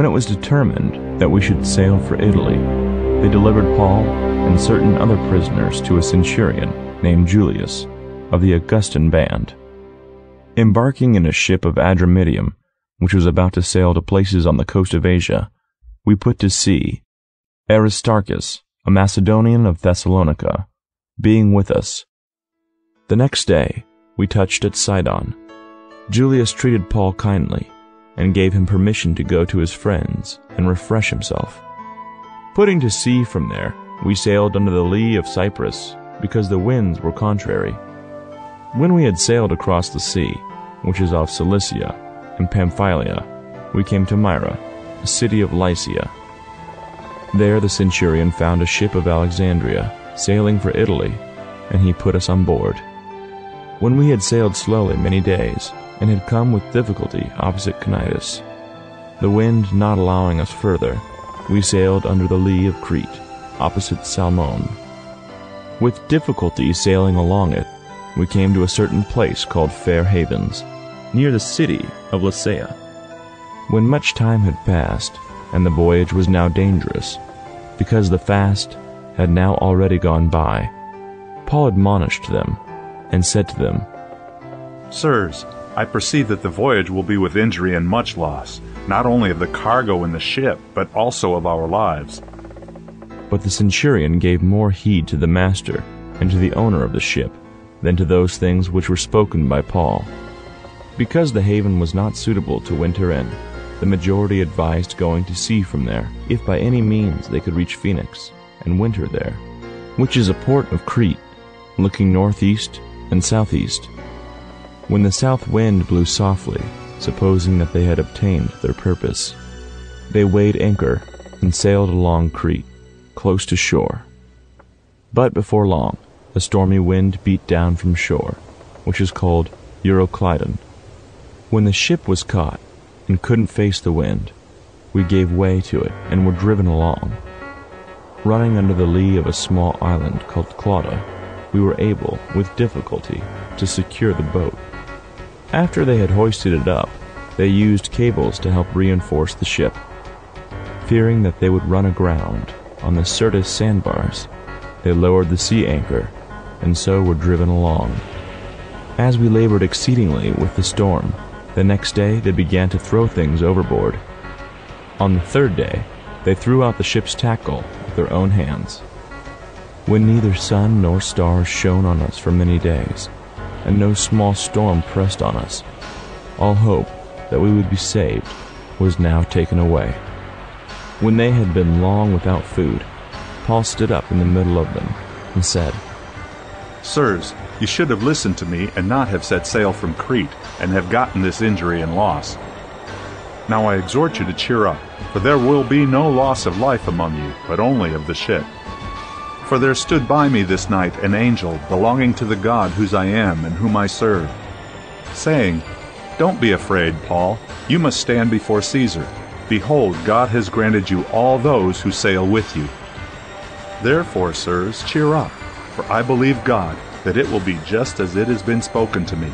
When it was determined that we should sail for Italy, they delivered Paul and certain other prisoners to a centurion named Julius of the Augustan band. Embarking in a ship of Adramyttium, which was about to sail to places on the coast of Asia, we put to sea, Aristarchus, a Macedonian of Thessalonica, being with us. The next day we touched at Sidon. Julius treated Paul kindly, and gave him permission to go to his friends and refresh himself. Putting to sea from there, we sailed under the lee of Cyprus, because the winds were contrary. When we had sailed across the sea, which is off Cilicia and Pamphylia, we came to Myra, a city of Lycia. There the centurion found a ship of Alexandria, sailing for Italy, and he put us on board. When we had sailed slowly many days, and had come with difficulty opposite Cnidus, the wind not allowing us further, we sailed under the lee of Crete, opposite Salmone. With difficulty sailing along it, we came to a certain place called Fair Havens, near the city of Lasea. When much time had passed, and the voyage was now dangerous, because the fast had now already gone by, Paul admonished them, and said to them, Sirs, I perceive that the voyage will be with injury and much loss, not only of the cargo in the ship, but also of our lives. But the centurion gave more heed to the master and to the owner of the ship than to those things which were spoken by Paul. Because the haven was not suitable to winter in, the majority advised going to sea from there, if by any means they could reach Phoenix and winter there, which is a port of Crete, looking northeast and southeast. When the south wind blew softly, supposing that they had obtained their purpose, they weighed anchor and sailed along Crete, close to shore. But before long, a stormy wind beat down from shore, which is called Euroclydon. When the ship was caught and couldn't face the wind, we gave way to it and were driven along. Running under the lee of a small island called Clauda, we were able, with difficulty, to secure the boat. After they had hoisted it up, they used cables to help reinforce the ship. Fearing that they would run aground on the Syrtis sandbars, they lowered the sea anchor, and so were driven along. As we labored exceedingly with the storm, the next day they began to throw things overboard. On the third day, they threw out the ship's tackle with their own hands. When neither sun nor stars shone on us for many days, and no small storm pressed on us, all hope that we would be saved was now taken away. When they had been long without food, Paul stood up in the middle of them and said, Sirs, you should have listened to me and not have set sail from Crete and have gotten this injury and loss. Now I exhort you to cheer up, for there will be no loss of life among you, but only of the ship. For there stood by me this night an angel belonging to the God whose I am and whom I serve, saying, Don't be afraid, Paul, you must stand before Caesar. Behold, God has granted you all those who sail with you. Therefore, sirs, cheer up, for I believe God that it will be just as it has been spoken to me.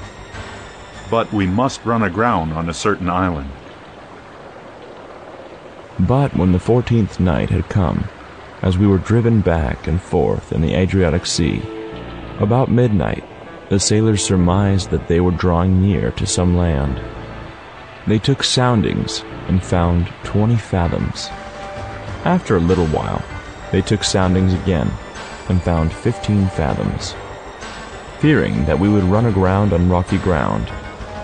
But we must run aground on a certain island. But when the 14th night had come, as we were driven back and forth in the Adriatic Sea, about midnight the sailors surmised that they were drawing near to some land. They took soundings and found 20 fathoms. After a little while, they took soundings again and found 15 fathoms. Fearing that we would run aground on rocky ground,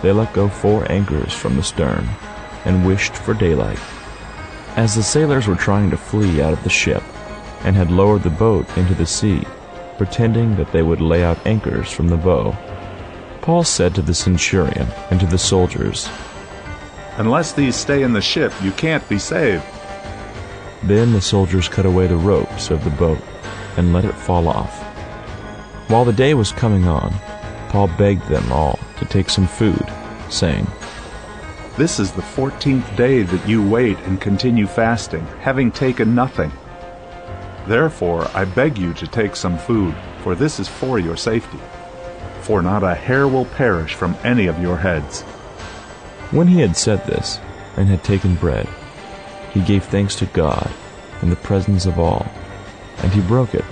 they let go 4 anchors from the stern and wished for daylight. As the sailors were trying to flee out of the ship and had lowered the boat into the sea, pretending that they would lay out anchors from the bow, Paul said to the centurion and to the soldiers, Unless these stay in the ship, you can't be saved. Then the soldiers cut away the ropes of the boat and let it fall off. While the day was coming on, Paul begged them all to take some food, saying, This is the 14th day that you wait and continue fasting, having taken nothing. Therefore I beg you to take some food, for this is for your safety. For not a hair will perish from any of your heads. When he had said this, and had taken bread, he gave thanks to God in the presence of all, and he broke it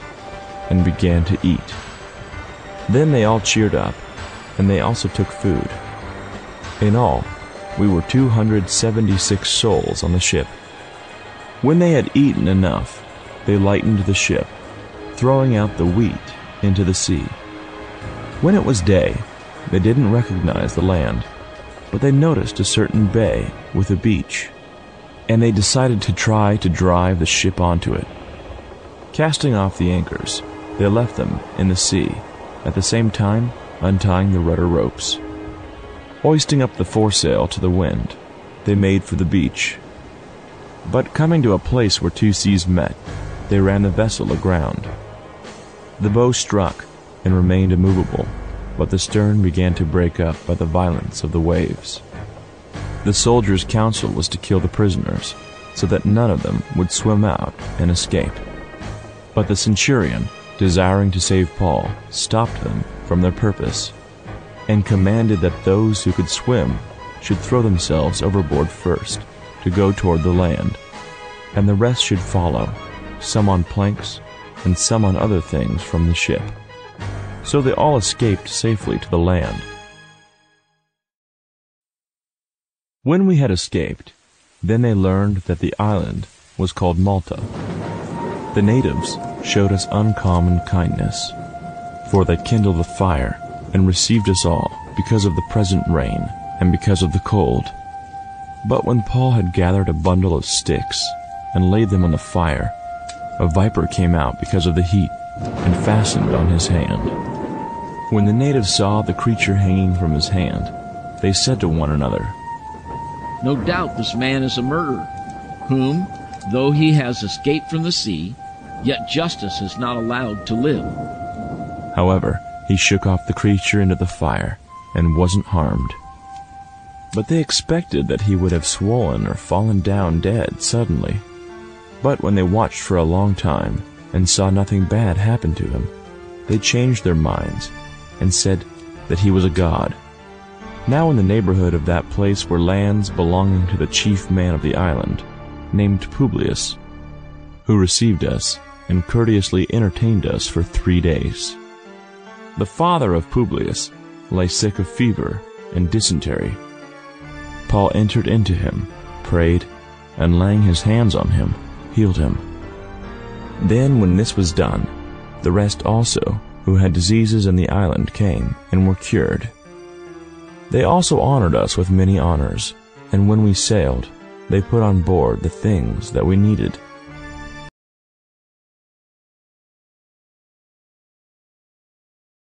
and began to eat. Then they all cheered up, and they also took food. In all, we were 276 souls on the ship. When they had eaten enough, they lightened the ship, throwing out the wheat into the sea. When it was day, they didn't recognize the land, but they noticed a certain bay with a beach, and they decided to try to drive the ship onto it. Casting off the anchors, they left them in the sea, at the same time untying the rudder ropes. Hoisting up the foresail to the wind, they made for the beach. But coming to a place where two seas met, they ran the vessel aground. The bow struck and remained immovable, but the stern began to break up by the violence of the waves. The soldiers' counsel was to kill the prisoners, so that none of them would swim out and escape. But the centurion, desiring to save Paul, stopped them from their purpose, and commanded that those who could swim should throw themselves overboard first, to go toward the land, and the rest should follow, some on planks, and some on other things from the ship. So they all escaped safely to the land. When we had escaped, then they learned that the island was called Malta. The natives showed us uncommon kindness, for they kindled a fire and received us all because of the present rain and because of the cold. But when Paul had gathered a bundle of sticks and laid them on the fire, a viper came out because of the heat and fastened on his hand. When the natives saw the creature hanging from his hand, they said to one another, "No doubt this man is a murderer, whom, though he has escaped from the sea, yet justice is not allowed to live." However, he shook off the creature into the fire and wasn't harmed. But they expected that he would have swollen or fallen down dead suddenly. But when they watched for a long time and saw nothing bad happen to him, they changed their minds and said that he was a god. Now in the neighborhood of that place were lands belonging to the chief man of the island, named Publius, who received us and courteously entertained us for 3 days. The father of Publius lay sick of fever and dysentery. Paul entered into him, prayed, and laying his hands on him, healed him. Then when this was done, the rest also who had diseases in the island came and were cured. They also honored us with many honors, and when we sailed, they put on board the things that we needed